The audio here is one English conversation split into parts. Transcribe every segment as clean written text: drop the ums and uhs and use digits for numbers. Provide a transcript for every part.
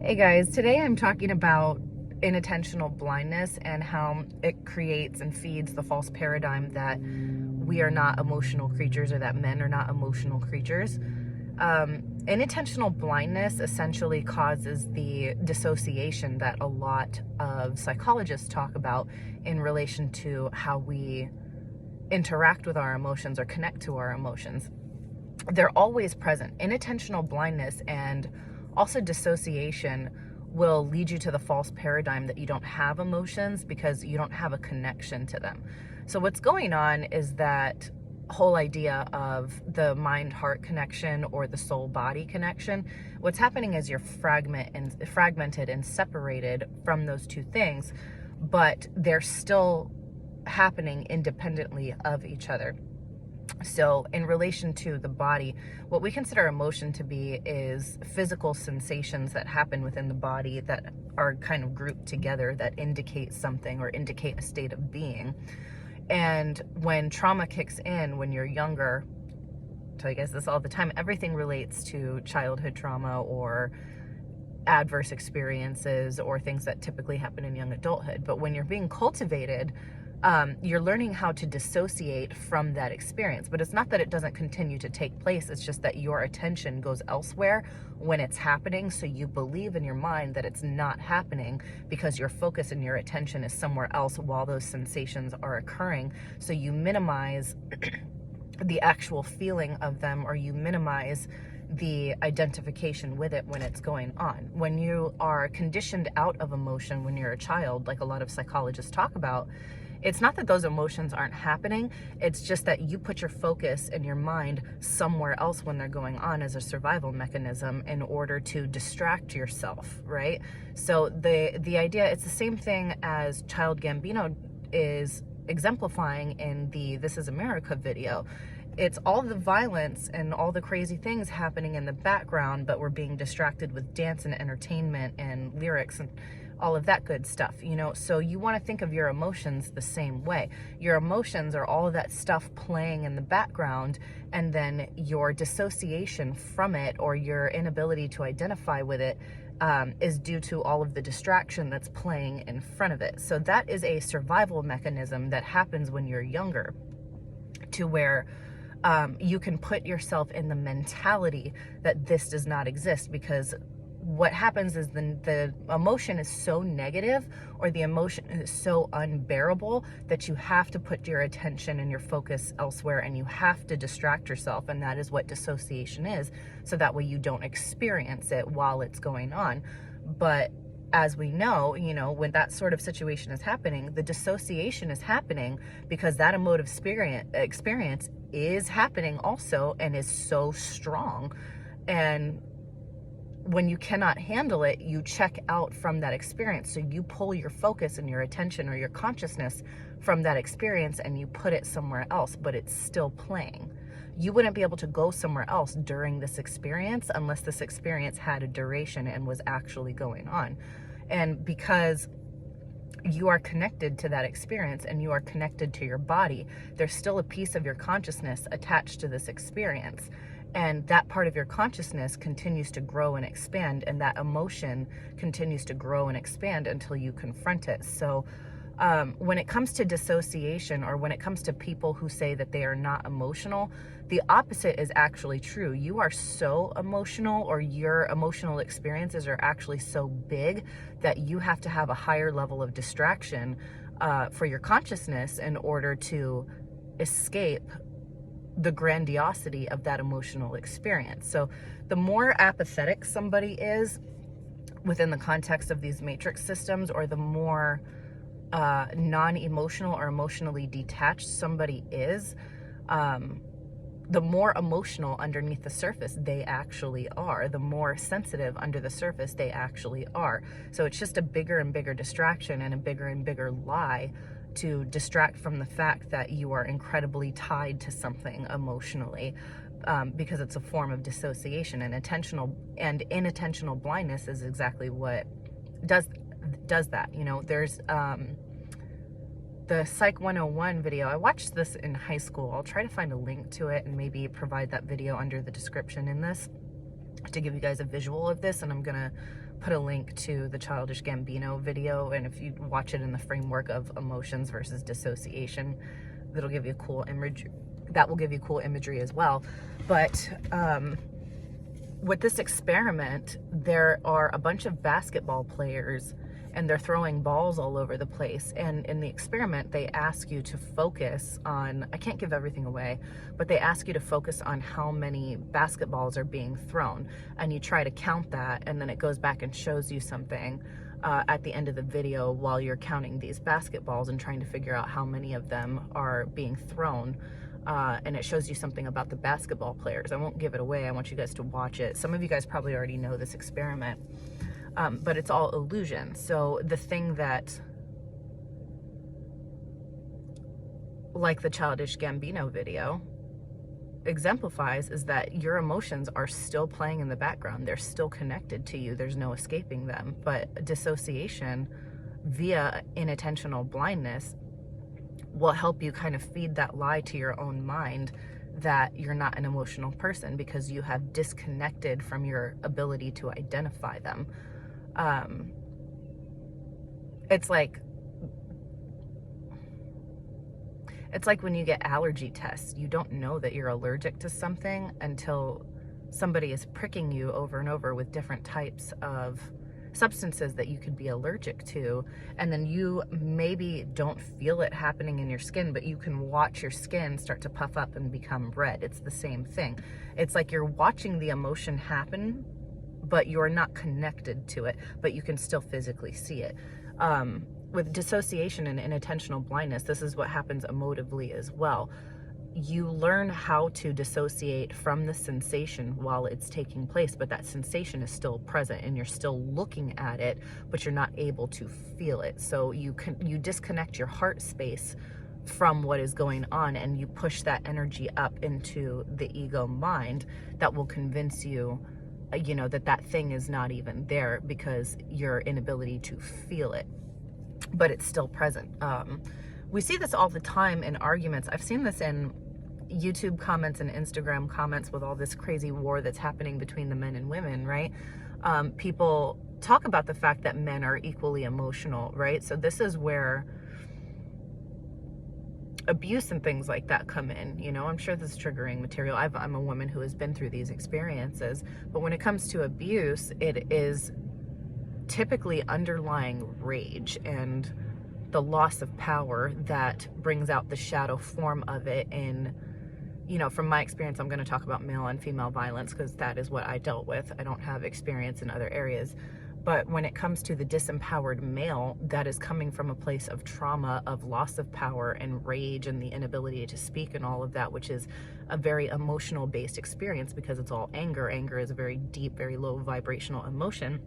Hey guys, today I'm talking about inattentional blindness and how it creates and feeds the false paradigm that we are not emotional creatures or that men are not emotional creatures. Inattentional blindness essentially causes the dissociation that a lot of psychologists talk about in relation to how we interact with our emotions or connect to our emotions. They're always present. Inattentional blindness and also dissociation will lead you to the false paradigm that you don't have emotions because you don't have a connection to them. So what's going on is that whole idea of the mind-heart connection or the soul-body connection. What's happening is you're fragmented and separated from those two things, but they're still happening independently of each other. So in relation to the body, what we consider emotion to be is physical sensations that happen within the body that are kind of grouped together that indicate something or indicate a state of being. And when trauma kicks in when you're younger, so I guess this all the time, everything relates to childhood trauma or adverse experiences or things that typically happen in young adulthood. But when you're being cultivated, you're learning how to dissociate from that experience. But it's not that it doesn't continue to take place. It's just that your attention goes elsewhere when it's happening. So you believe in your mind that it's not happening because your focus and your attention is somewhere else while those sensations are occurring. So you minimize the actual feeling of them, or you minimize the identification with it when it's going on. When you are conditioned out of emotion when you're a child, like a lot of psychologists talk about, it's not that those emotions aren't happening, it's just that you put your focus and your mind somewhere else when they're going on as a survival mechanism in order to distract yourself, right? So the idea, it's the same thing as Child Gambino is exemplifying in the This Is America video. It's all the violence and all the crazy things happening in the background, but we're being distracted with dance and entertainment and lyrics and all of that good stuff, you know? So you want to think of your emotions the same way. Your emotions are all of that stuff playing in the background, and then your dissociation from it or your inability to identify with it is due to all of the distraction that's playing in front of it. So that is a survival mechanism that happens when you're younger, to where you can put yourself in the mentality that this does not exist, because what happens is the emotion is so negative, or the emotion is so unbearable, that you have to put your attention and your focus elsewhere, and you have to distract yourself. And that is what dissociation is. So that way you don't experience it while it's going on. But as we know, you know, when that sort of situation is happening, the dissociation is happening because that emotive experience is happening also and is so strong. And when you cannot handle it, you check out from that experience. So you pull your focus and your attention or your consciousness from that experience and you put it somewhere else, but it's still playing. You wouldn't be able to go somewhere else during this experience unless this experience had a duration and was actually going on. And because you are connected to that experience and you are connected to your body, there's still a piece of your consciousness attached to this experience. And that part of your consciousness continues to grow and expand, and that emotion continues to grow and expand until you confront it. So when it comes to dissociation, or when it comes to people who say that they are not emotional, the opposite is actually true. You are so emotional, or your emotional experiences are actually so big that you have to have a higher level of distraction for your consciousness in order to escape the grandiosity of that emotional experience. So the more apathetic somebody is within the context of these matrix systems, or the more non-emotional or emotionally detached somebody is, the more emotional underneath the surface they actually are, the more sensitive under the surface they actually are. So it's just a bigger and bigger distraction and a bigger and bigger lie to distract from the fact that you are incredibly tied to something emotionally, because it's a form of dissociation. And inattentional blindness is exactly what does that. You know, there's the Psych 101 video. I watched this in high school. I'll try to find a link to it and maybe provide that video under the description in this. to give you guys a visual of this, and I'm gonna put a link to the Childish Gambino video, and if you watch it in the framework of emotions versus dissociation, that'll give you cool image. That will give you cool imagery as well. But with this experiment, there are a bunch of basketball players and they're throwing balls all over the place. And in the experiment, they ask you to focus on, I can't give everything away, but they ask you to focus on how many basketballs are being thrown. And you try to count that, and then it goes back and shows you something at the end of the video while you're counting these basketballs and trying to figure out how many of them are being thrown. And it shows you something about the basketball players. I won't give it away. I want you guys to watch it. Some of you guys probably already know this experiment. But it's all illusion. So the thing that, like the Childish Gambino video, exemplifies is that your emotions are still playing in the background. They're still connected to you. There's no escaping them. But dissociation via inattentional blindness will help you kind of feed that lie to your own mind that you're not an emotional person because you have disconnected from your ability to identify them. It's like when you get allergy tests. You don't know that you're allergic to something until somebody is pricking you over and over with different types of substances that you could be allergic to, and then you maybe don't feel it happening in your skin, but you can watch your skin start to puff up and become red. It's the same thing. It's like you're watching the emotion happen, but you're not connected to it, but you can still physically see it. With dissociation and inattentional blindness, this is what happens emotively as well. You learn how to dissociate from the sensation while it's taking place, but that sensation is still present and you're still looking at it, but you're not able to feel it. So you disconnect your heart space from what is going on, and you push that energy up into the ego mind that will convince you, you know, that thing is not even there because your inability to feel it, but it's still present. We see this all the time in arguments. I've seen this in YouTube comments and Instagram comments with all this crazy war that's happening between the men and women, right? People talk about the fact that men are equally emotional, right? So this is where abuse and things like that come in. You know, I'm sure this is triggering material. I'm a woman who has been through these experiences, but when it comes to abuse, it is typically underlying rage and the loss of power that brings out the shadow form of it. In, you know, from my experience, I'm going to talk about male and female violence because that is what I dealt with. I don't have experience in other areas. But when it comes to the disempowered male, that is coming from a place of trauma, of loss of power and rage and the inability to speak and all of that, which is a very emotional based experience because it's all anger. Anger is a very deep, very low vibrational emotion.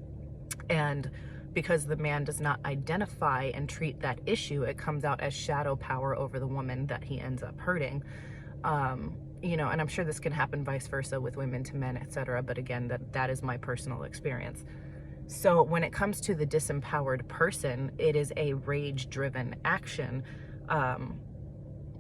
And because the man does not identify and treat that issue, it comes out as shadow power over the woman that he ends up hurting. You know, and I'm sure this can happen vice versa with women to men, etc. But again, that is my personal experience. So when it comes to the disempowered person, it is a rage-driven action.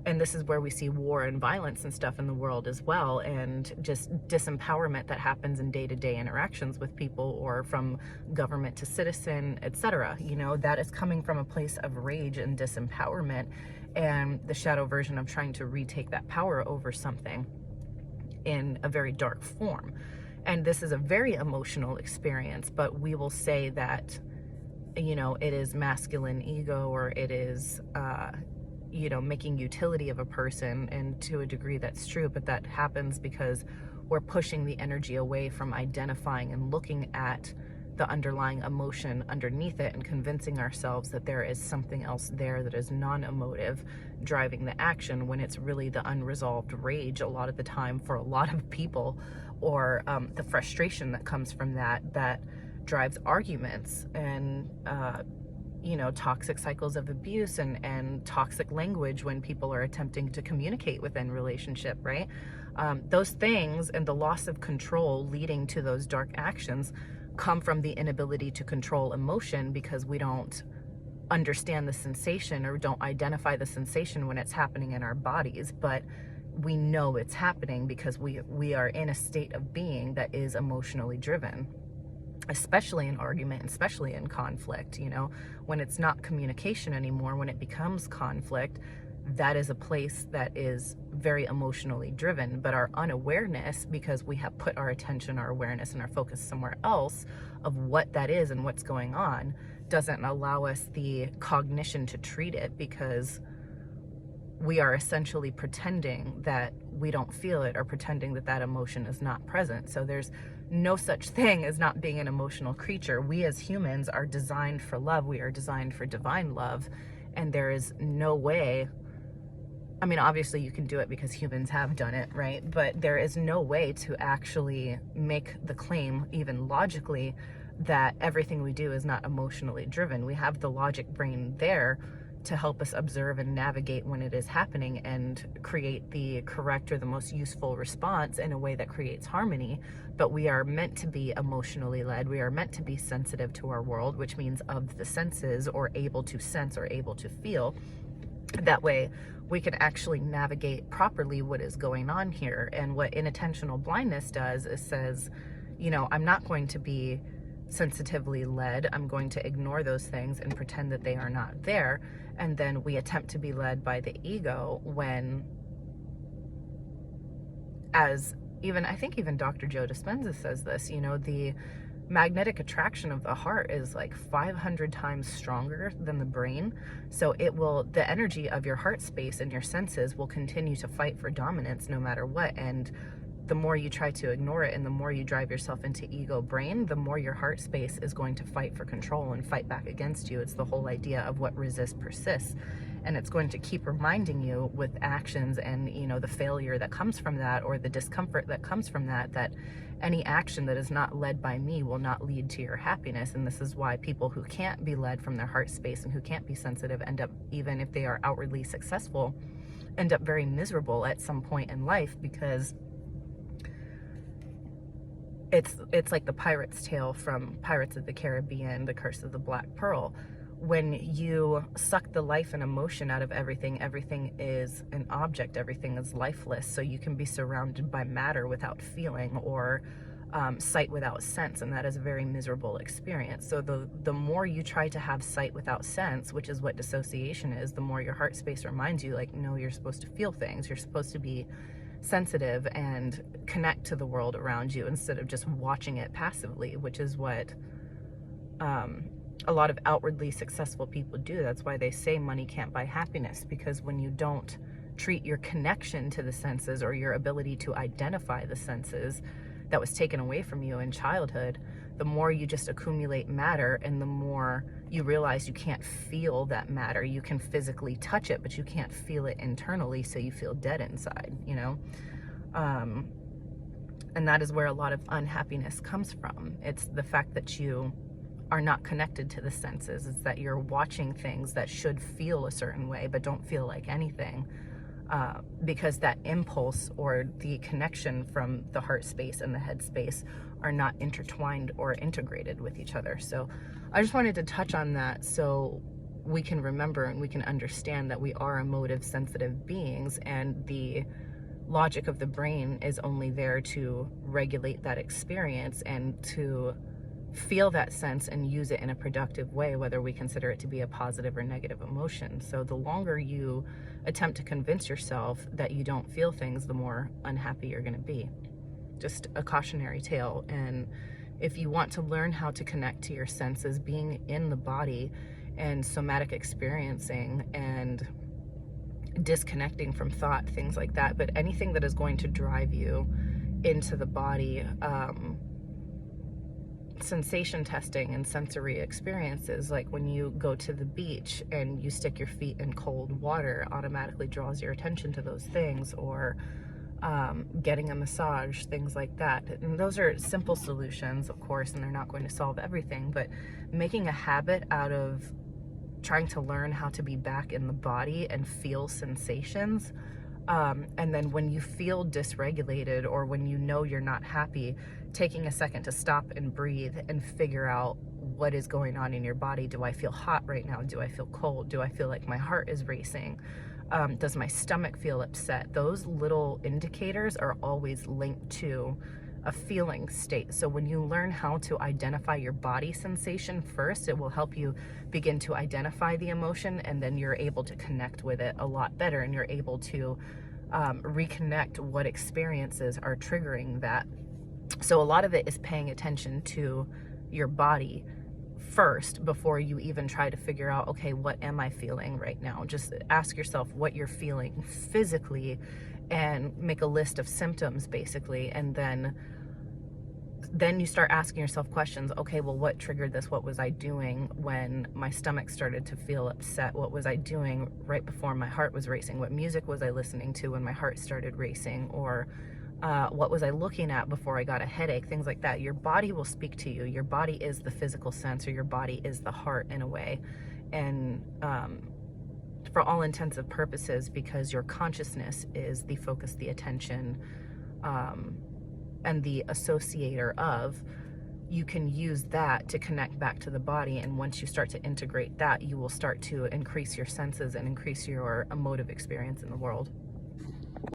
And this is where we see war and violence and stuff in the world as well, and just disempowerment that happens in day-to-day interactions with people or from government to citizen, etc. You know, that is coming from a place of rage and disempowerment and the shadow version of trying to retake that power over something in a very dark form. And this is a very emotional experience, but we will say that, you know, it is masculine ego, or it is, you know, making utility of a person, and to a degree that's true, but that happens because we're pushing the energy away from identifying and looking at the underlying emotion underneath it and convincing ourselves that there is something else there that is non-emotive driving the action, when it's really the unresolved rage a lot of the time for a lot of people, or the frustration that comes from that drives arguments and you know, toxic cycles of abuse and toxic language when people are attempting to communicate within relationship, right? Those things and the loss of control leading to those dark actions come from the inability to control emotion, because we don't understand the sensation or don't identify the sensation when it's happening in our bodies. But we know it's happening because we are in a state of being that is emotionally driven, especially in argument, especially in conflict. You know, when it's not communication anymore, when it becomes conflict, that is a place that is very emotionally driven. But our unawareness, because we have put our attention, our awareness, and our focus somewhere else of what that is and what's going on, doesn't allow us the cognition to treat it, because we are essentially pretending that we don't feel it, or pretending that that emotion is not present. So there's no such thing as not being an emotional creature. We as humans are designed for love. We are designed for divine love. And there is no way, I mean, obviously you can do it because humans have done it, right? But there is no way to actually make the claim, even logically, that everything we do is not emotionally driven. We have the logic brain there to help us observe and navigate when it is happening and create the correct or the most useful response in a way that creates harmony. But we are meant to be emotionally led. We are meant to be sensitive to our world, which means of the senses, or able to sense or able to feel. That way we can actually navigate properly what is going on here. And what inattentional blindness does is says, you know, I'm not going to be sensitively led. I'm going to ignore those things and pretend that they are not there. And then we attempt to be led by the ego when, as even, I think even Dr. Joe Dispenza says this, you know, the magnetic attraction of the heart is like 500 times stronger than the brain. So it will, the energy of your heart space and your senses will continue to fight for dominance no matter what. And the more you try to ignore it and the more you drive yourself into ego brain, the more your heart space is going to fight for control and fight back against you. It's the whole idea of what resists persists. And it's going to keep reminding you with actions and, you know, the failure that comes from that, or the discomfort that comes from that, that any action that is not led by me will not lead to your happiness. And this is why people who can't be led from their heart space and who can't be sensitive end up, even if they are outwardly successful, end up very miserable at some point in life, because it's like the pirate's tale from Pirates of the Caribbean, The Curse of the Black Pearl. When you suck the life and emotion out of everything, everything is an object, everything is lifeless. So you can be surrounded by matter without feeling, or sight without sense, and that is a very miserable experience. So the more you try to have sight without sense, which is what dissociation is, the more your heart space reminds you, like, no, you're supposed to feel things. You're supposed to be sensitive and connect to the world around you instead of just watching it passively, which is what a lot of outwardly successful people do. That's why they say money can't buy happiness, because when you don't treat your connection to the senses, or your ability to identify the senses that was taken away from you in childhood, the more you just accumulate matter, and the more you realize you can't feel that matter. You can physically touch it, but you can't feel it internally, so you feel dead inside, you know? And that is where a lot of unhappiness comes from. It's the fact that you are not connected to the senses. It's that you're watching things that should feel a certain way, but don't feel like anything. Because that impulse or the connection from the heart space and the head space are not intertwined or integrated with each other. So I just wanted to touch on that so we can remember and we can understand that we are emotive, sensitive beings, and the logic of the brain is only there to regulate that experience and to feel that sense and use it in a productive way, whether we consider it to be a positive or negative emotion. So the longer you attempt to convince yourself that you don't feel things, the more unhappy you're going to be. Just a cautionary tale. And if you want to learn how to connect to your senses, being in the body and somatic experiencing and disconnecting from thought, things like that, but anything that is going to drive you into the body, sensation testing and sensory experiences, like when you go to the beach and you stick your feet in cold water, automatically draws your attention to those things, or getting a massage, things like that. And those are simple solutions, of course, and they're not going to solve everything, but making a habit out of trying to learn how to be back in the body and feel sensations. And then when you feel dysregulated, or when you know you're not happy, taking a second to stop and breathe and figure out what is going on in your body. Do I feel hot right now? Do I feel cold? Do I feel like my heart is racing? Does my stomach feel upset? Those little indicators are always linked to a feeling state. So when you learn how to identify your body sensation first, it will help you begin to identify the emotion, and then you're able to connect with it a lot better, and you're able to reconnect what experiences are triggering that. So a lot of it is paying attention to your body first before you even try to figure out, okay, what am I feeling right now? Just ask yourself what you're feeling physically and make a list of symptoms basically, and then you start asking yourself questions. Okay, well, what triggered this? What was I doing when my stomach started to feel upset? What was I doing right before my heart was racing? What music was I listening to when my heart started racing? Or what was I looking at before I got a headache? Things like that. Your body will speak to you. Your body is the physical sense, or your body is the heart in a way. And for all intensive purposes, because your consciousness is the focus, the attention, and the associator of, you can use that to connect back to the body. And once you start to integrate that, you will start to increase your senses and increase your emotive experience in the world.